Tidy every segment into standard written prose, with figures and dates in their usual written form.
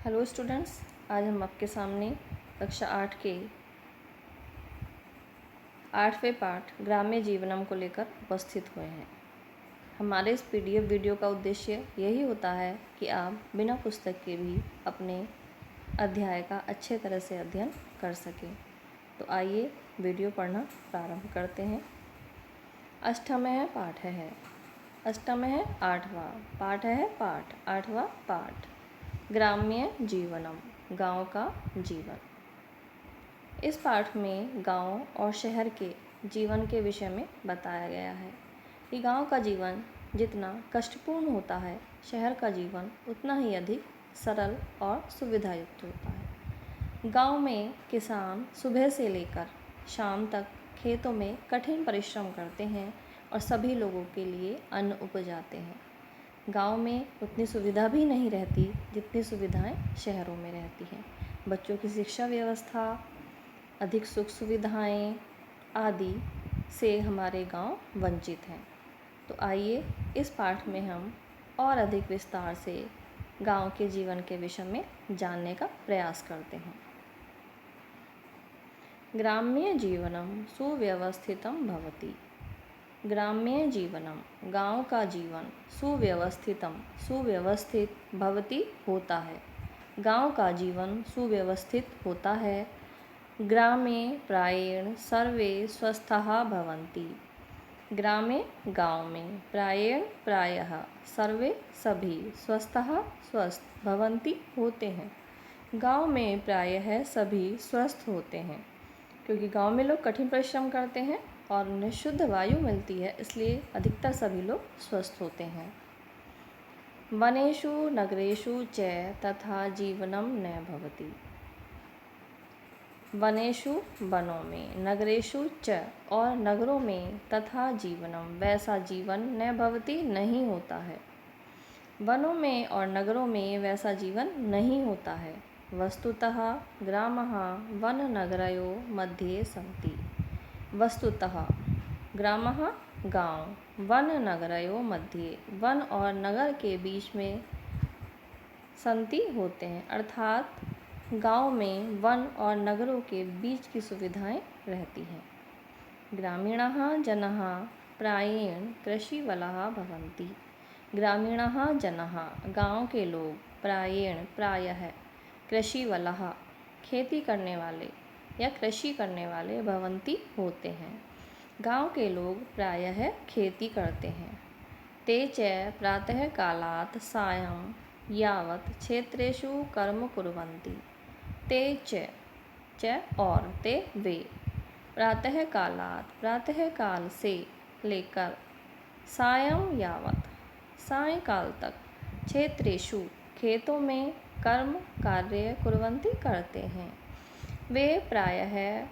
Hello students, आज हम आपके सामने कक्षा 8 के 8वें पाठ ग्राम्य जीवनम को लेकर उपस्थित हुए हैं। हमारे इस पीडीएफ वीडियो का उद्देश्य यही होता है कि आप बिना पुस्तक के भी अपने अध्याय का अच्छे तरह से अध्ययन कर सकें। तो आइए वीडियो पढ़ना प्रारंभ करते हैं। अष्टमः पाठ है। अष्टमः 8वां पाठ है। पाठ 8वां पाठ ग्राम्य जीवनम, गांव का जीवन। इस पाठ में गांव और शहर के जीवन के विषय में बताया गया है कि गांव का जीवन जितना कष्टपूर्ण होता है, शहर का जीवन उतना ही अधिक सरल और सुविधायुक्त होता है। गांव में किसान सुबह से लेकर शाम तक खेतों में कठिन परिश्रम करते हैं और सभी लोगों के लिए अन्न उपजाते हैं। गांव में उतनी सुविधा भी नहीं रहती जितनी सुविधाएं शहरों में रहती हैं। बच्चों की शिक्षा व्यवस्था, अधिक सुख सुविधाएं आदि से हमारे गांव वंचित हैं। तो आइए इस पाठ में हम और अधिक विस्तार से गांव के जीवन के विषय में जानने का प्रयास करते हैं। ग्राम्य जीवनम सुव्यवस्थितम भवति। ग्राम्य जीवनम, गांव का जीवन सुव्यवस्थित भवति होता है। गांव का जीवन सुव्यवस्थित होता है। ग्रामे प्रायेण सर्वे स्वस्थः भवन्ति। ग्रामे, गांव में, प्रायः सर्वे सभी स्वस्थः स्वस्थ भवन्ति होते हैं। गांव में प्रायः सभी स्वस्थ होते हैं क्योंकि गांव में लोग कठिन परिश्रम करते हैं और उन्हें शुद्ध वायु मिलती है, इसलिए अधिकतर सभी लोग स्वस्थ होते हैं। वनेषु नगरेषु च तथा जीवनम न भवति। वनेषु, वनों में, नगरेषु च और नगरों में, तथा जीवनम वैसा जीवन न भवति नहीं होता है। वनों में और नगरों में वैसा जीवन नहीं होता है। वस्तुतः ग्रामः वननगरयोः मध्ये सन्ति। वस्तुतः ग्रामः, गांव, वननगरयोः मध्ये, वन और नगर के बीच में सन्ति होते हैं, अर्थात गांव में वन और नगरों के बीच की सुविधाएं रहती हैं। ग्रामीणः जनाः प्रायेण कृषिवलाः भवन्ति। ग्रामीणः जनाः, गांव के लोग, प्रायः कृषिवलाः, खेती करने वाले या कृषि करने वाले, भवन्ति होते हैं। गांव के लोग प्रायः खेती करते हैं। ते च प्रातःकालात् सायं यावत् क्षेत्रेषु कर्म कुर्वन्ति। ते च और ते वे, प्रातःकालात् प्रातःकाल से लेकर, सायं यावत् सायंकाल तक, क्षेत्रेषु खेतों में, कर्म कार्य कुर्वन्ति करते हैं। वे प्रायः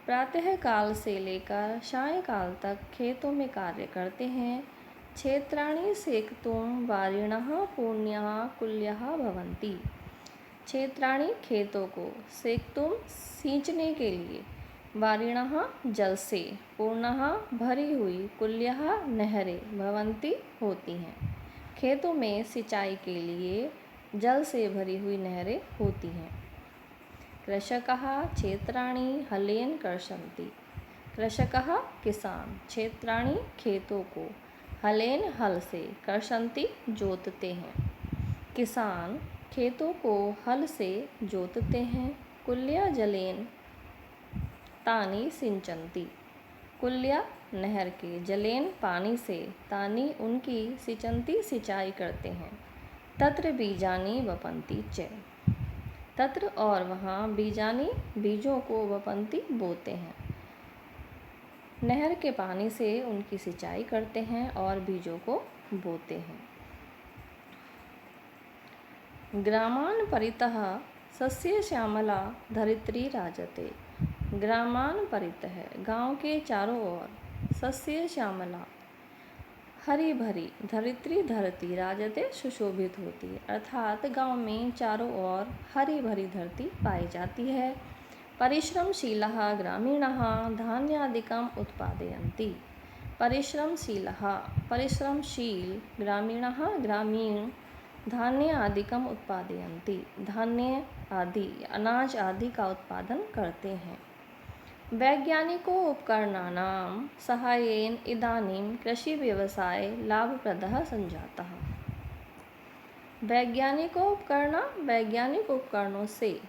प्रातःकाल से लेकर सायंकाल तक खेतों में कार्य करते हैं। क्षेत्राणि सेक्तुं वारिणः पूर्ण्यः कुल्यः भवन्ति। क्षेत्राणि, खेतों को, सेक्तुं सींचने के लिए, वारिणः जल से, पूर्णः भरी हुई, कुल्यः नहरें, भवन्ति होती हैं। खेतों में सिंचाई के लिए जल से भरी हुई नहरें होती हैं। कृषकः क्षेत्राणि हलेन कर्षन्ति। कृषकः, किसान, क्षेत्राणि खेतों को, हलेन हल से, कर्षन्ति जोतते हैं। किसान खेतों को हल से जोतते हैं। कुल्या जलेन तानि सिंचन्ति। कुल्या नहर के, जलेन पानी से, तानि उनकी, सिंचन्ति सिंचाई करते हैं। तत्र बीजानि वपन्ति च। तत्र और वहाँ, बीजानि बीजों को, वपन्ति बोते हैं। नहर के पानी से उनकी सिंचाई करते हैं और बीजों को बोते हैं। ग्रामान् परितः सस्यश्यामला धरित्री राजते। ग्रामान् परितः, गांव के चारों ओर, सस्यश्यामला हरी भरी, धरित्री धरती, राजते सुशोभित होती है, अर्थात गांव में चारों ओर हरी भरी धरती पाई जाती है। परिश्रमशीलः ग्रामीणः धान्यादिकम् उत्पादयन्ति। परिश्रमशीलः, परिश्रमशील, ग्रामीणः, ग्रामीण, धान्य आदिकम उत्पादयन्ति, धान्य आदि अनाज आदि का उत्पादन करते हैं। वैज्ञानिकोपकरणानां सहायेन इदानीं कृषिव्यवसाये लाभप्रदः सञ्जातः। वैज्ञानिक उपकरणों से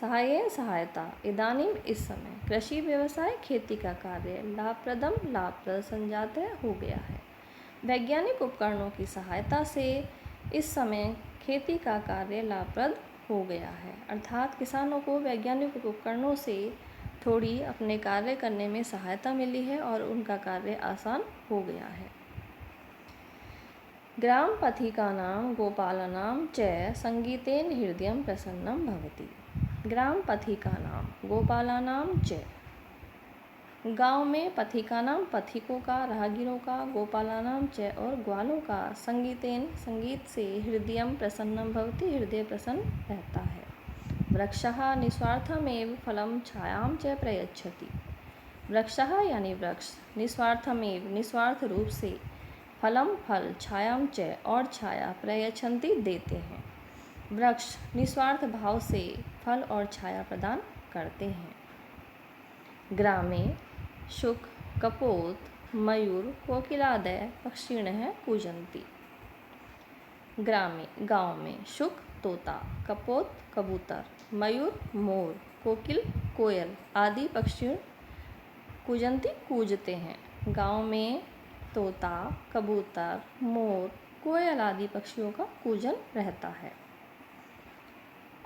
सहायता इदानीं इस समय कृषि व्यवसाय खेती का कार्य लाभप्रद संजात हो गया है। वैज्ञानिक उपकरणों की सहायता से इस समय खेती का कार्य लाभप्रद हो गया है, अर्थात किसानों को वैज्ञानिक उपकरणों से थोड़ी अपने कार्य करने में सहायता मिली है और उनका कार्य आसान हो गया है। ग्राम पथिकानां गोपालानां च संगीतेन हृदयं प्रसन्नं भवति। ग्राम पथिकानां गोपालानां च, गाँव में पथिकानां पथिकों का, राहगीरों का, गोपालानां च और ग्वालों का, संगीत से हृदयं प्रसन्नं भवति, हृदय प्रसन्न रहता है। वृक्षः निस्वार्थमेव फलं छायां च प्रयच्छति। वृक्षः यानी वृक्ष निस्वार्थमेव निस्वार्थ रूप से फलम फल, छायां च और छाया, प्रयच्छन्ति देते हैं। वृक्ष निस्वार्थ भाव से फल और छाया प्रदान करते हैं। ग्रामे शुक, कपोत, मयूर, कोकिलादय पक्षिणः कूजन्ति। ग्रामे गाँव में शुक तोता, कपोत कबूतर, मयूर मोर, कोकिल कोयल आदि पक्षी कूजन्ति कूजते हैं। गाँव में तोता, कबूतर, मोर, कोयल आदि पक्षियों का कूजन रहता है।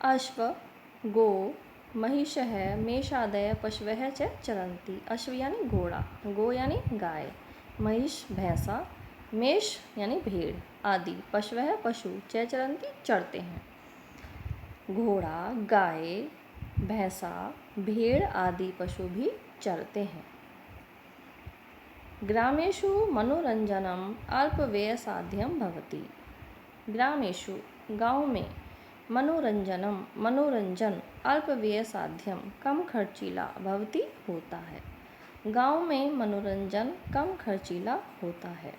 अश्व, गो, महिषः, मेषादय पशवः च चरन्ति। अश्व यानी घोड़ा, गो यानी गाय, महिष भैंसा, मेष यानी भेड़ आदि पशवः पशु च चरन्ति चरते हैं। घोड़ा, गाय, भैंसा, भेड़ आदि पशु भी चरते हैं। ग्रामेषु मनोरंजनम अल्पव्ययसाध्यं भवति। ग्रामेषु गाँव में मनोरंजन अल्पव्ययसाध्यम कम खर्चीला भवति होता है। गाँव में मनोरंजन कम खर्चीला होता है।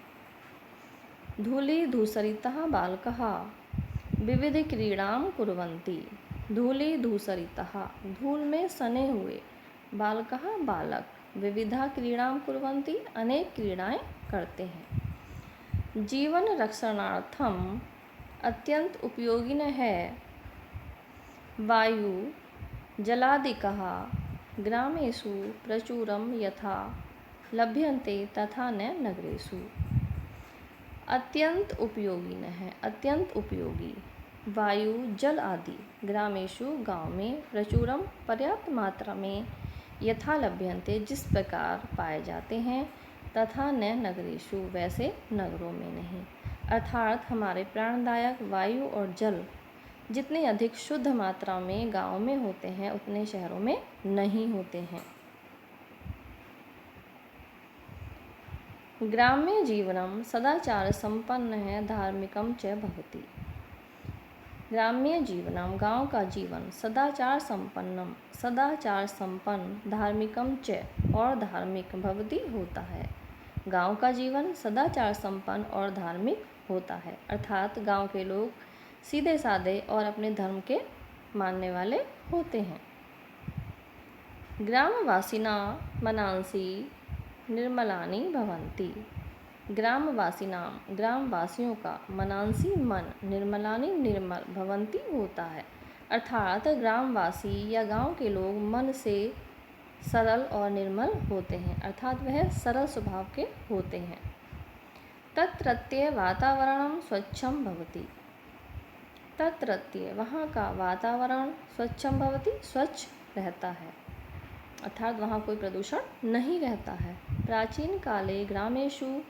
धूलिधूसरितः बालकः विविधक्रीडां कुर्वन्ति। धूलिधूसरितः धूल में सने हुए, बालकः बालक, विविधा क्रीडां कुर्वन्ति अनेक क्रीड़ाएं करते हैं। जीवन रक्षणार्थम अत्यंत उपयोगिनः वायु जलादिकः ग्रामेषु प्रचुरं यथा लभ्यन्ते तथा न नगरेषु। अत्यंत उपयोगिनः अत्यंत उपयोगी, वायु जल आदि ग्रामेषु गाँव में, प्रचुरम पर्याप्त मात्रा में, यथा लभ्यन्ते जिस प्रकार पाए जाते हैं, तथा न नगरेषु वैसे नगरों में नहीं। अर्थात हमारे प्राणदायक वायु और जल जितने अधिक शुद्ध मात्रा में गाँव में होते हैं उतने शहरों में नहीं होते हैं। ग्राम्य जीवनम सदाचार संपन्न धार्मिकम च भवति। ग्राम्य जीवनम गाँव का जीवन सदाचार संपन्न धार्मिकम च और धार्मिक भवति होता है। गाँव का जीवन सदाचार संपन्न और धार्मिक होता है, अर्थात गाँव के लोग सीधे साधे और अपने धर्म के मानने वाले होते हैं। ग्रामवासिना मनांसि निर्मलानि भवन्ति। ग्रामवासियों का मनांसी मन, निर्मलानि निर्मल, भवन्ति होता है, अर्थात ग्रामवासी या गांव के लोग मन से सरल और निर्मल होते हैं, अर्थात वह सरल स्वभाव के होते हैं। तत्रत्य वातावरणं स्वच्छं भवति। तत्रत्य वहाँ का वातावरण स्वच्छं भवति स्वच्छ रहता है, अर्थात वहाँ कोई प्रदूषण नहीं रहता है। प्राचीन काले ग्रामेषु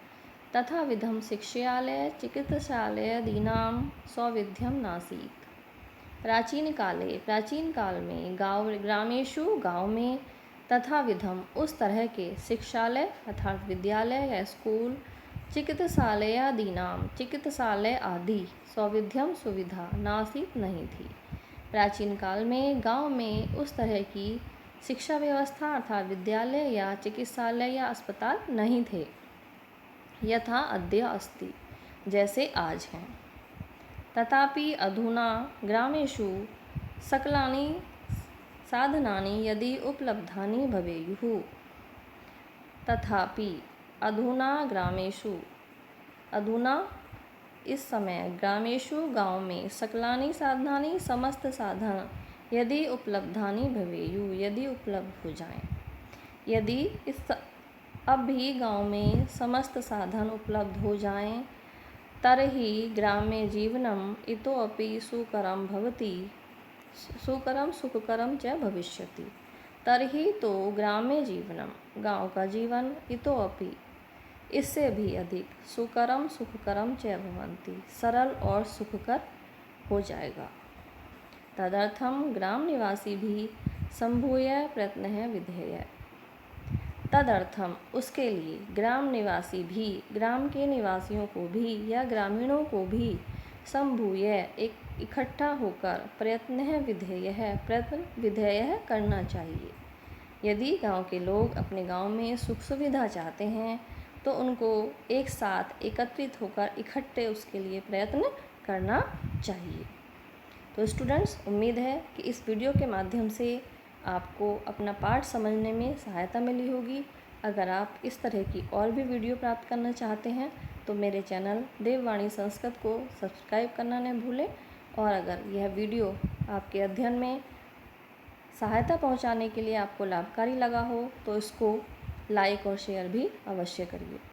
तथा विधम शिक्षालय चिकित्सालयादीनां सौविध्यं नासीत्। प्राचीन काल में ग्रामेषु गाँव में, तथा विधम उस तरह के, शिक्षालय अर्थात विद्यालय या स्कूल, चिकित्सालय आदि, सौविध्यम सुविधा, नासीत नहीं थी। प्राचीन काल में गाँव में उस तरह की शिक्षा व्यवस्था अर्थात विद्यालय या चिकित्सालय या अस्पताल नहीं थे, यथा अद्य अस्ति, जैसे आज हैं। तथापि अधुना ग्रामेषु सकलानि साधनानि यदि उपलब्धानि भवेयुः। तथापि अधुना इस समय ग्रामेषु गाँव में सकलानि साधनानि समस्त साधन यदि उपलब्धानि भवेयुः यदि उपलब्ध हो जाएं। यदि अब भी गाँव में समस्त साधन उपलब्ध हो जाएं तर्हि ग्राम्य जीवनम इतोपि सुकरम भवति सुकरम सुखकरम च भविष्यति। तर्हि तो ग्राम्य जीवनम गाँव का जीवन इतोपि इससे भी अधिक सुकरम सुखकरम च भवन्ति सरल और सुखकर हो जाएगा। तदर्थम ग्राम निवासी भी संभूय प्रयत्न विधेय। तदर्थम उसके लिए ग्राम निवासी भी ग्राम के निवासियों को भी या ग्रामीणों को भी संभूय एक इकट्ठा होकर प्रयत्न विधेय करना चाहिए। यदि गांव के लोग अपने गांव में सुख सुविधा चाहते हैं तो उनको एक साथ एकत्रित होकर इकट्ठे उसके लिए प्रयत्न करना चाहिए। तो स्टूडेंट्स, उम्मीद है कि इस वीडियो के माध्यम से आपको अपना पाठ समझने में सहायता मिली होगी। अगर आप इस तरह की और भी वीडियो प्राप्त करना चाहते हैं तो मेरे चैनल देववाणी संस्कृत को सब्सक्राइब करना न भूलें। और अगर यह वीडियो आपके अध्ययन में सहायता पहुंचाने के लिए आपको लाभकारी लगा हो तो इसको लाइक और शेयर भी अवश्य करिए।